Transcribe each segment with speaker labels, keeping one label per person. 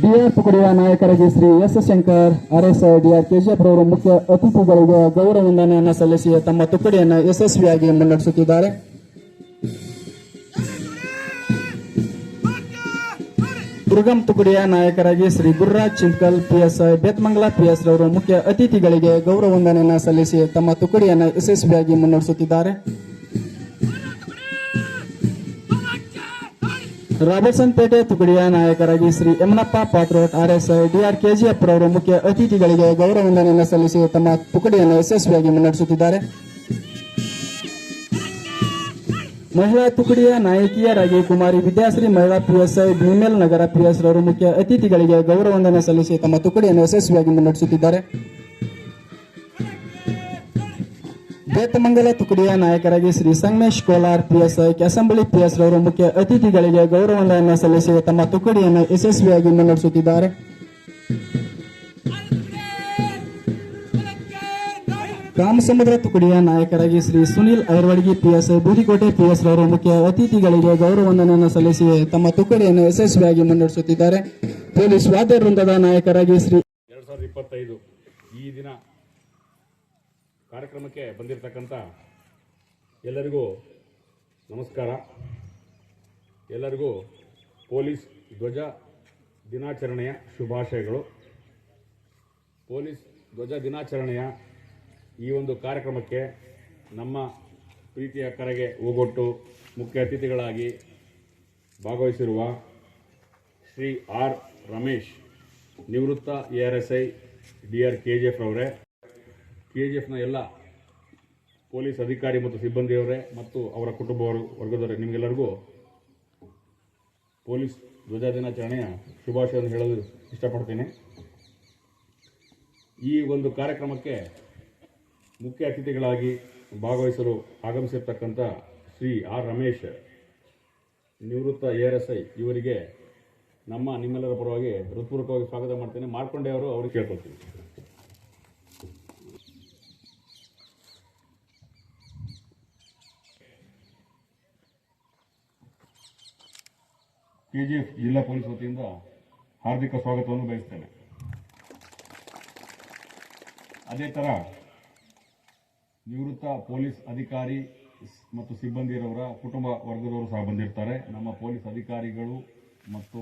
Speaker 1: D R ತುಕಡಿಯ ನಾಯಕರಾಗಿ Shri S Shankar RS DR KGF ರವರು ಮುಖ್ಯ ಅತಿಥಿಗಳಿಗೆ ಗೌರವ ವಂದನೆಯನ್ನು ಸಲ್ಲಿಸಿ ತಮ್ಮ ತುಕಡಿಯನ್ನು ಯಶಸ್ವಿಯಾಗಿ ಮುನ್ನಡೆಸುತ್ತಿದ್ದಾರೆ. ದುರ್ಗಂ ತುಕಡಿಯ ನಾಯಕರಾಗಿ ಶ್ರೀ ಗುರುರಾಜ್ ಚಿಂತ್ಕಲ್ ಪಿಎಸ್ಐ ಬೇತ್ಮಂಗಲ ಪಿಎಸ್ ರವರು ಮುಖ್ಯ ಅತಿಥಿಗಳಿಗೆ ಗೌರವ ವಂದನೆಯನ್ನು ಸಲ್ಲಿಸಿ ತಮ್ಮ ತುಕಡಿಯನ್ನು ಯಶಸ್ವಿಯಾಗಿ ಮುನ್ನಡೆಸುತ್ತಿದ್ದಾರೆ. ರಾಬರ್ಟ್ಸನ್ ಪೇಟೆ ತುಕಡಿಯ ನಾಯಕರಾಗಿ Shri Yamanappa Patrot RSI DR KGF ರವರು ಮುಖ್ಯ ಅತಿಥಿಗಳಿಗೆ ಗೌರವ ವಂದನೆಯನ್ನು ಸಲ್ಲಿಸಿ ತಮ್ಮ ತುಕಡಿಯನ್ನು ಯಶಸ್ವಿಯಾಗಿ ಮುನ್ನಡೆಸುತ್ತಿದ್ದಾರೆ. ಮಹಿಳಾ ತುಕಡಿಯ ನಾಯಕಿಯರಾಗಿ ಕುಮಾರಿ ವಿದ್ಯಾಶ್ರೀ ಮಹಿಳಾ ಪಿಎಸ್ಐ ಭೀಮೇಲ್ ನಗರ ಪಿಎಸ್ ರವರು ಮುಖ್ಯ ಅತಿಥಿಗಳಿಗೆ ಗೌರವ ವಂದನೆ ಸಲ್ಲಿಸಿ ತಮ್ಮ ತುಕಡಿಯನ್ನು ಯಶಸ್ವಿಯಾಗಿ ಮುನ್ನಡೆಸುತ್ತಿದ್ದಾರೆ. ಬೇತಮಂಗಲ ತುಕಡಿಯ ನಾಯಕರಾಗಿ ಶ್ರೀ ಸಂಗಮೇಶ್ ಕೋಲಾರ್ ಪಿಎಸ್ಐ ಕೆಸಂಬಳಿ ಪಿಎಸ್ ರವರು ಮುಖ್ಯ ಅತಿಥಿಗಳಿಗೆ ಗೌರವ ವಂದನೆಯನ್ನು ಸಲ್ಲಿಸಿ ತಮ್ಮ ತುಕಡಿಯನ್ನು ಯಶಸ್ವಿಯಾಗಿ ಮುನ್ನಡೆಸುತ್ತಿದ್ದಾರೆ. ಕಾಮಸಮುದ್ರ ತುಕಡಿಯ ನಾಯಕರಾಗಿ ಶ್ರೀ ಸುನಿಲ್ ಐರ್ವಡ್ಗಿ ಪಿಎಸ್ಐ ಬೂದಿಕೋಟೆ ಪಿಎಸ್ ರವರು ಮುಖ್ಯ ಅತಿಥಿಗಳಿಗೆ ಗೌರವ ವಂದನೆಯನ್ನು ಸಲ್ಲಿಸಿ ತಮ್ಮ ತುಕಡಿಯನ್ನು ಯಶಸ್ವಿಯಾಗಿ ಮುನ್ನಡೆಸುತ್ತಿದ್ದಾರೆ. ಪೊಲೀಸ್ ವಾದ್ಯ ವೃಂದದ ನಾಯಕರಾಗಿ ಶ್ರೀ
Speaker 2: 2025 ಈ ದಿನ ಕಾರ್ಯಕ್ರಮಕ್ಕೆ ಬಂದಿರತಕ್ಕಂಥ ಎಲ್ಲರಿಗೂ ನಮಸ್ಕಾರ. ಎಲ್ಲರಿಗೂ ಪೊಲೀಸ್ ಧ್ವಜ ದಿನಾಚರಣೆಯ ಶುಭಾಶಯಗಳು. ಪೊಲೀಸ್ ಧ್ವಜ ದಿನಾಚರಣೆಯ ಈ ಒಂದು ಕಾರ್ಯಕ್ರಮಕ್ಕೆ ನಮ್ಮ ಪ್ರೀತಿಯ ಕರೆಗೆ ಓಗೊಟ್ಟು ಮುಖ್ಯ ಅತಿಥಿಗಳಾಗಿ ಭಾಗವಹಿಸಿರುವ ಶ್ರೀ ಆರ್ ರಮೇಶ್, ನಿವೃತ್ತ ARSI DR KGF ರವರೇ, KGFನ ಎಲ್ಲ ಪೊಲೀಸ್ ಅಧಿಕಾರಿ ಮತ್ತು ಸಿಬ್ಬಂದಿಯವರೇ ಮತ್ತು ಅವರ ಕುಟುಂಬ ವರ್ಗದವರೇ, ನಿಮಗೆಲ್ಲರಿಗೂ ಪೊಲೀಸ್ ಧ್ವಜ ದಿನಾಚರಣೆಯ ಶುಭಾಶಯವನ್ನು ಹೇಳಲು ಇಷ್ಟಪಡ್ತೇನೆ. ಈ ಒಂದು ಕಾರ್ಯಕ್ರಮಕ್ಕೆ ಮುಖ್ಯ ಅತಿಥಿಗಳಾಗಿ ಭಾಗವಹಿಸಲು ಆಗಮಿಸಿರ್ತಕ್ಕಂಥ ಶ್ರೀ ಆರ್ ರಮೇಶ್, ನಿವೃತ್ತ ARSI ಇವರಿಗೆ ನಿಮ್ಮೆಲ್ಲರ ಪರವಾಗಿ ಹೃತ್ಪೂರ್ವಕವಾಗಿ ಸ್ವಾಗತ ಮಾಡ್ತೇನೆ. ಮಾಡ್ಕೊಂಡೆ ಅವರು ಅವ್ರಿಗೆ ಕೇಳ್ಕೊಳ್ತೀನಿ. KGF ಜಿಲ್ಲಾ ಪೊಲೀಸ್ ವತಿಯಿಂದ ಹಾರ್ದಿಕ ಸ್ವಾಗತವನ್ನು ಬಯಸ್ತೇನೆ. ಅದೇ ಥರ ನಿವೃತ್ತ ಪೊಲೀಸ್ ಅಧಿಕಾರಿ ಮತ್ತು ಸಿಬ್ಬಂದಿರವರ ಕುಟುಂಬ ವರ್ಗದವರು ಸಹ ಬಂದಿರ್ತಾರೆ. ನಮ್ಮ ಪೊಲೀಸ್ ಅಧಿಕಾರಿಗಳು ಮತ್ತು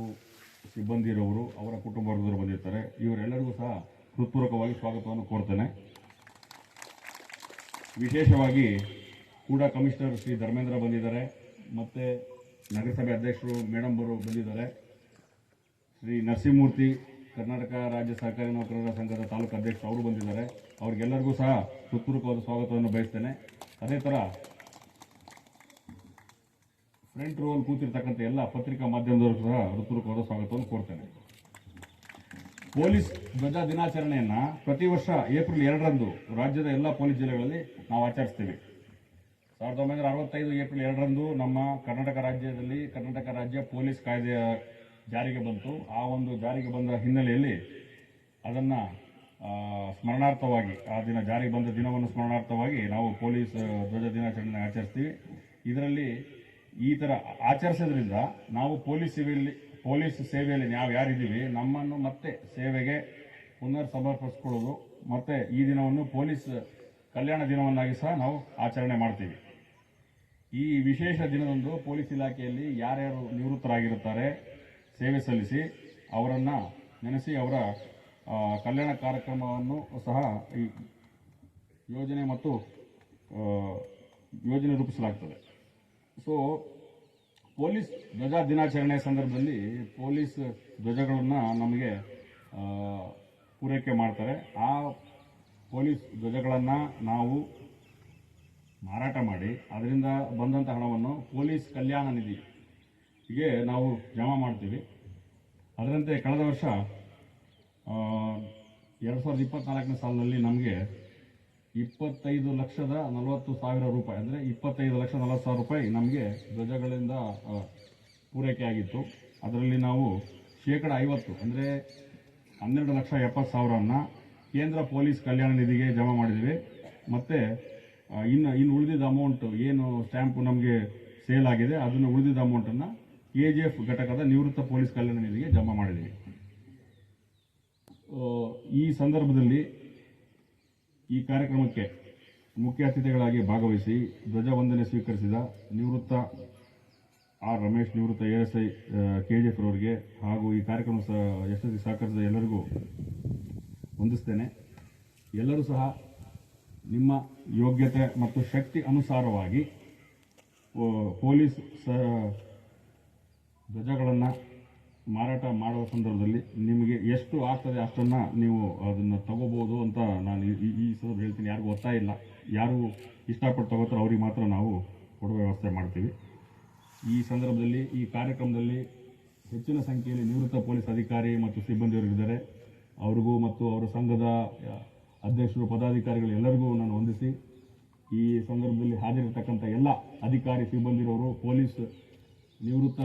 Speaker 2: ಸಿಬ್ಬಂದಿರವರು ಅವರ ಕುಟುಂಬ ವರ್ಗದವರು ಬಂದಿರ್ತಾರೆ. ಇವರೆಲ್ಲರಿಗೂ ಸಹ ಹೃತ್ಪೂರ್ವಕವಾಗಿ ಸ್ವಾಗತವನ್ನು ಕೋರ್ತೇನೆ. ವಿಶೇಷವಾಗಿ ಕೂಡ ಕಮಿಷನರ್ ಶ್ರೀ ಧರ್ಮೇಂದ್ರ ಬಂದಿದ್ದಾರೆ, ಮತ್ತು ನಗರಸಭೆ ಅಧ್ಯಕ್ಷರು ಮೇಡಮ್ ಅವರು ಬಂದಿದ್ದಾರೆ. ಶ್ರೀ ನರಸಿಂಹಮೂರ್ತಿ, ಕರ್ನಾಟಕ ರಾಜ್ಯ ಸಹಕಾರಿ ನೌಕರರ ಸಂಘದ ತಾಲೂಕು ಅಧ್ಯಕ್ಷರು ಅವರು ಬಂದಿದ್ದಾರೆ. ಅವ್ರಿಗೆಲ್ಲರಿಗೂ ಸಹ ಹೃತ್ಪೂರ್ವಕವಾದ ಸ್ವಾಗತವನ್ನು ಬಯಸ್ತೇನೆ. ಅದೇ ಥರ ಫ್ರಂಟ್ ರೋಲ್ ಕೂತಿರ್ತಕ್ಕಂಥ ಎಲ್ಲ ಪತ್ರಿಕಾ ಮಾಧ್ಯಮದವರು ಸಹ ಹೃತ್ಪೂರ್ವಕವಾದ ಸ್ವಾಗತವನ್ನು ಕೋರ್ತೇನೆ. ಪೊಲೀಸ್ ಧ್ವಜ ದಿನಾಚರಣೆಯನ್ನು ಪ್ರತಿ ವರ್ಷ ಏಪ್ರಿಲ್ 2ರಂದು ರಾಜ್ಯದ ಎಲ್ಲ ಪೊಲೀಸ್ ಜಿಲ್ಲೆಗಳಲ್ಲಿ ನಾವು ಆಚರಿಸ್ತೀವಿ. 1965 ಏಪ್ರಿಲ್ 2ರಂದು ನಮ್ಮ ಕರ್ನಾಟಕ ರಾಜ್ಯದಲ್ಲಿ ಕರ್ನಾಟಕ ರಾಜ್ಯ ಪೊಲೀಸ್ ಕಾಯ್ದೆಯ ಜಾರಿಗೆ ಬಂತು. ಆ ಒಂದು ಜಾರಿಗೆ ಬಂದ ಹಿನ್ನೆಲೆಯಲ್ಲಿ ಅದನ್ನು ಸ್ಮರಣಾರ್ಥವಾಗಿ, ಆ ದಿನ ಜಾರಿಗೆ ಬಂದ ದಿನವನ್ನು ಸ್ಮರಣಾರ್ಥವಾಗಿ ನಾವು ಪೊಲೀಸ್ ಧ್ವಜ ದಿನಾಚರಣೆ ಆಚರಿಸ್ತೀವಿ. ಇದರಲ್ಲಿ ಈ ಥರ ಆಚರಿಸೋದ್ರಿಂದ ನಾವು ಪೊಲೀಸ್ ಸೇವೆಯಲ್ಲಿ ನಾವು ಯಾರಿದ್ದೀವಿ ನಮ್ಮನ್ನು ಮತ್ತೆ ಸೇವೆಗೆ ಪುನರ್ ಸಮರ್ಪಿಸ್ಕೊಳ್ಳೋದು, ಮತ್ತು ಈ ದಿನವನ್ನು ಪೊಲೀಸ್ ಕಲ್ಯಾಣ ದಿನವನ್ನಾಗಿ ಸಹ ನಾವು ಆಚರಣೆ ಮಾಡ್ತೀವಿ. ಈ ವಿಶೇಷ ದಿನದಂದು ಪೊಲೀಸ್ ಇಲಾಖೆಯಲ್ಲಿ ಯಾರ್ಯಾರು ನಿವೃತ್ತರಾಗಿರುತ್ತಾರೆ, ಸೇವೆ ಸಲ್ಲಿಸಿ ಅವರನ್ನು ನೆನೆಸಿ ಅವರ ಕಲ್ಯಾಣ ಕಾರ್ಯಕ್ರಮವನ್ನು ಸಹ ಈ ಯೋಜನೆ ರೂಪಿಸಲಾಗ್ತದೆ. ಸೊ ಪೊಲೀಸ್ ಧ್ವಜ ದಿನಾಚರಣೆ ಸಂದರ್ಭದಲ್ಲಿ ಪೊಲೀಸ್ ಧ್ವಜಗಳನ್ನು ನಮಗೆ ಪೂರೈಕೆ ಮಾಡ್ತಾರೆ. ಆ ಪೊಲೀಸ್ ಧ್ವಜಗಳನ್ನು ನಾವು ಮಾರಾಟ ಮಾಡಿ ಅದರಿಂದ ಬಂದಂಥ ಹಣವನ್ನು ಪೊಲೀಸ್ ಕಲ್ಯಾಣ ನಿಧಿಗೆ ನಾವು ಜಮಾ ಮಾಡ್ತೀವಿ. ಅದರಂತೆ ಕಳೆದ ವರ್ಷ 2024ನೇ ಸಾಲಿನಲ್ಲಿ ನಮಗೆ 25,40,000 ರೂಪಾಯಿ, ಅಂದರೆ 25,40,000 ರೂಪಾಯಿ ನಮಗೆ ಧ್ವಜಗಳಿಂದ ಪೂರೈಕೆ ಆಗಿತ್ತು. ಅದರಲ್ಲಿ ನಾವು 50% ಅಂದರೆ 12,70,000 ಕೇಂದ್ರ ಪೊಲೀಸ್ ಕಲ್ಯಾಣ ನಿಧಿಗೆ ಜಮಾ ಮಾಡಿದ್ದೀವಿ. ಮತ್ತು ಇನ್ನು ಉಳಿದಿದ್ದ ಅಮೌಂಟ್ ಏನು ಸ್ಟ್ಯಾಂಪು ನಮಗೆ ಸೇಲ್ ಆಗಿದೆ ಅದನ್ನು ಉಳಿದಿದ್ದ ಅಮೌಂಟನ್ನು KGF ಘಟಕದ ನಿವೃತ್ತ ಪೊಲೀಸ್ ಕಲ್ಯಾಣ ನಿಧಿಗೆ ಜಮಾ ಮಾಡಿದ್ದೀವಿ. ಈ ಸಂದರ್ಭದಲ್ಲಿ ಈ ಕಾರ್ಯಕ್ರಮಕ್ಕೆ ಮುಖ್ಯ ಅತಿಥಿಗಳಾಗಿ ಭಾಗವಹಿಸಿ ಧ್ವಜವಂದನೆ ಸ್ವೀಕರಿಸಿದ ನಿವೃತ್ತ ಆರ್ ರಮೇಶ್, ನಿವೃತ್ತ ASI KGF ರವರಿಗೆ ಹಾಗೂ ಈ ಕಾರ್ಯಕ್ರಮ ಯಶಸ್ವಿ ಸಹಕರಿಸಿದ ಎಲ್ಲರಿಗೂ ವಂದಿಸ್ತೇನೆ. ಎಲ್ಲರೂ ಸಹ ನಿಮ್ಮ ಯೋಗ್ಯತೆ ಮತ್ತು ಶಕ್ತಿ ಅನುಸಾರವಾಗಿ ಪೊಲೀಸ್ ಧ್ವಜಗಳನ್ನು ಮಾರಾಟ ಮಾಡುವ ಸಂದರ್ಭದಲ್ಲಿ ನಿಮಗೆ ಎಷ್ಟು ಆಗ್ತದೆ ಅಷ್ಟನ್ನು ನೀವು ಅದನ್ನು ತಗೋಬೋದು ಅಂತ ನಾನು ಈ ಸಂದರ್ಭ ಹೇಳ್ತೀನಿ. ಯಾರಿಗೂ ಒತ್ತಾಯ ಇಲ್ಲ. ಯಾರು ಇಷ್ಟಪಟ್ಟು ತಗೋತಾರೋ ಅವ್ರಿಗೆ ಮಾತ್ರ ನಾವು ಕೊಡುವ ವ್ಯವಸ್ಥೆ ಮಾಡ್ತೀವಿ. ಈ ಸಂದರ್ಭದಲ್ಲಿ ಈ ಕಾರ್ಯಕ್ರಮದಲ್ಲಿ ಹೆಚ್ಚಿನ ಸಂಖ್ಯೆಯಲ್ಲಿ ನಿವೃತ್ತ ಪೊಲೀಸ್ ಅಧಿಕಾರಿ ಮತ್ತು ಸಿಬ್ಬಂದಿಯವರಿದ್ದಾರೆ. ಅವ್ರಿಗೂ ಮತ್ತು ಅವರ ಸಂಘದ ಅಧ್ಯಕ್ಷರು, ಪದಾಧಿಕಾರಿಗಳು ಎಲ್ಲರಿಗೂ ನಾನು ವಂದಿಸಿ, ಈ ಸಂದರ್ಭದಲ್ಲಿ ಹಾಜರಿರತಕ್ಕಂಥ ಎಲ್ಲ ಅಧಿಕಾರಿ ಸಿಬ್ಬಂದಿರವರು, ಪೊಲೀಸ್ ನಿವೃತ್ತ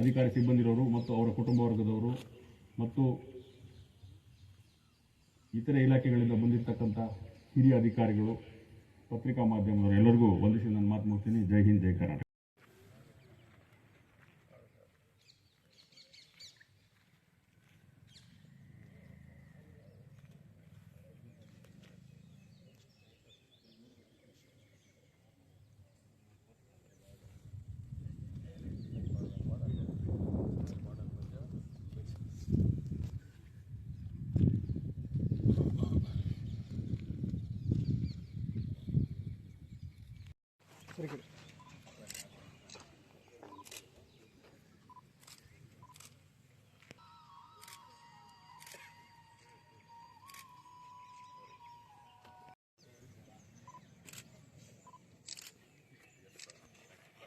Speaker 2: ಅಧಿಕಾರಿ ಸಿಬ್ಬಂದಿರವರು ಮತ್ತು ಅವರ ಕುಟುಂಬ ವರ್ಗದವರು ಮತ್ತು ಇತರೆ ಇಲಾಖೆಗಳಿಂದ ಬಂದಿರತಕ್ಕಂಥ ಹಿರಿಯ ಅಧಿಕಾರಿಗಳು, ಪತ್ರಿಕಾ ಮಾಧ್ಯಮದವರು ಎಲ್ಲರಿಗೂ ವಂದಿಸಿ ನನ್ನ ಮಾತು ಮುಗಿಸ್ತೀನಿ. ಜೈ ಹಿಂದ್, ಜೈ ಕರ್ನಾಟಕ.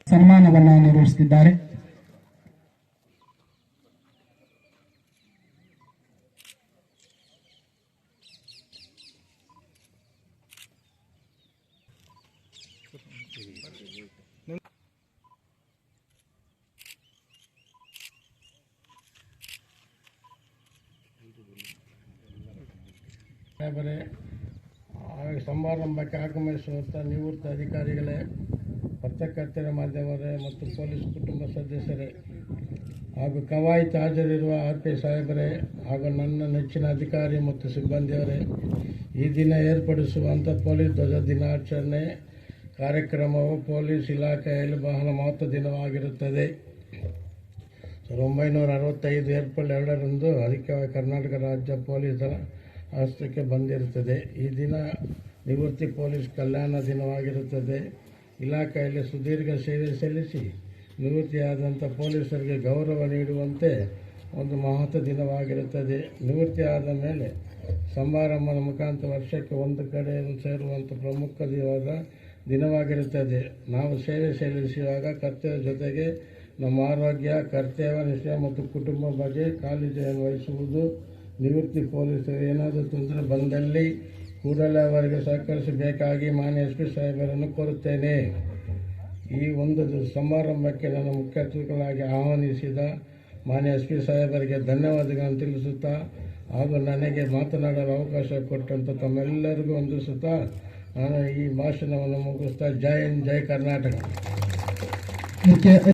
Speaker 1: ಸನ್ಮಾನವನ್ನು ನಿರ್ವಹಿಸುತ್ತಿದ್ದಾರೆ.
Speaker 3: ಸಮಾರಂಭಕ್ಕೆ ಆಗಮಿಸುವಂಥ ನಿವೃತ್ತ ಅಧಿಕಾರಿಗಳೇ, ಪತ್ರಕರ್ತರ ಮಾಧ್ಯಮರೇ ಮತ್ತು ಪೊಲೀಸ್ ಕುಟುಂಬ ಸದಸ್ಯರೇ ಹಾಗೂ ಕವಾಯತು ಹಾಜರಿರುವ RP ಸಾಹೇಬರೇ ಹಾಗೂ ನನ್ನ ನೆಚ್ಚಿನ ಅಧಿಕಾರಿ ಮತ್ತು ಸಿಬ್ಬಂದಿಯವರೇ, ಈ ದಿನ ಏರ್ಪಡಿಸುವಂಥ ಪೊಲೀಸ್ ಧ್ವಜ ದಿನಾಚರಣೆ ಕಾರ್ಯಕ್ರಮವು ಪೊಲೀಸ್ ಇಲಾಖೆಯಲ್ಲಿ ಬಹಳ ಮಹತ್ವ ದಿನವಾಗಿರುತ್ತದೆ. 1965 ಏಪ್ರಿಲ್ 2ರಂದು ಅಧಿಕೃತವಾಗಿ ಕರ್ನಾಟಕ ರಾಜ್ಯ ಪೊಲೀಸ್ ದಳ ಹಸ್ತಕ್ಕೆ ಬಂದಿರುತ್ತದೆ. ಈ ದಿನ ನಿವೃತ್ತಿ ಪೊಲೀಸ್ ಕಲ್ಯಾಣ ದಿನವಾಗಿರುತ್ತದೆ. ಇಲಾಖೆಯಲ್ಲಿ ಸುದೀರ್ಘ ಸೇವೆ ಸಲ್ಲಿಸಿ ನಿವೃತ್ತಿಯಾದಂಥ ಪೊಲೀಸರಿಗೆ ಗೌರವ ನೀಡುವಂತೆ ಒಂದು ಮಹತ್ವ ದಿನವಾಗಿರುತ್ತದೆ. ನಿವೃತ್ತಿಯಾದ ಮೇಲೆ ಸಮಾರಂಭದ ಮುಖಾಂತರ ವರ್ಷಕ್ಕೆ ಒಂದು ಕಡೆ ಸೇರುವಂಥ ಪ್ರಮುಖ ದಿನವಾಗಿರುತ್ತದೆ. ನಾವು ಸೇವೆ ಸಲ್ಲಿಸುವಾಗ ಕರ್ತವ್ಯ ಜೊತೆಗೆ ನಮ್ಮ ಆರೋಗ್ಯ, ಕರ್ತವ್ಯ ನಿಷ್ಠೆ ಮತ್ತು ಕುಟುಂಬ ಬಗ್ಗೆ ಕಾಳಜಿಯನ್ನು ವಹಿಸುವುದು. ನಿವೃತ್ತಿ ಪೊಲೀಸರು ಏನಾದರೂ ತೊಂದರೆ ಬಂದಲ್ಲಿ ಕೂಡಲೇ ಅವರಿಗೆ ಸಹಕರಿಸಬೇಕಾಗಿ ಮಾನ್ಯ SP ಸಾಹೇಬರನ್ನು ಕೋರುತ್ತೇನೆ. ಈ ಒಂದು ಸಮಾರಂಭಕ್ಕೆ ನನ್ನ ಮುಖ್ಯ ಅತಿಥಿಗಳಾಗಿ ಆಹ್ವಾನಿಸಿದ ಮಾನ್ಯ SP ಸಾಹೇಬರಿಗೆ ಧನ್ಯವಾದಗಳನ್ನು ತಿಳಿಸುತ್ತಾ ಹಾಗೂ ನನಗೆ ಮಾತನಾಡಲು ಅವಕಾಶ ಕೊಟ್ಟಂಥ ತಮ್ಮೆಲ್ಲರಿಗೂ ವಂದಿಸುತ್ತಾ ನಾನು ಈ ಭಾಷಣವನ್ನು ಮುಗಿಸ್ತಾ ಜೈ ಹಿಂದ್, ಜೈ ಕರ್ನಾಟಕ.
Speaker 1: ಮುಖ್ಯ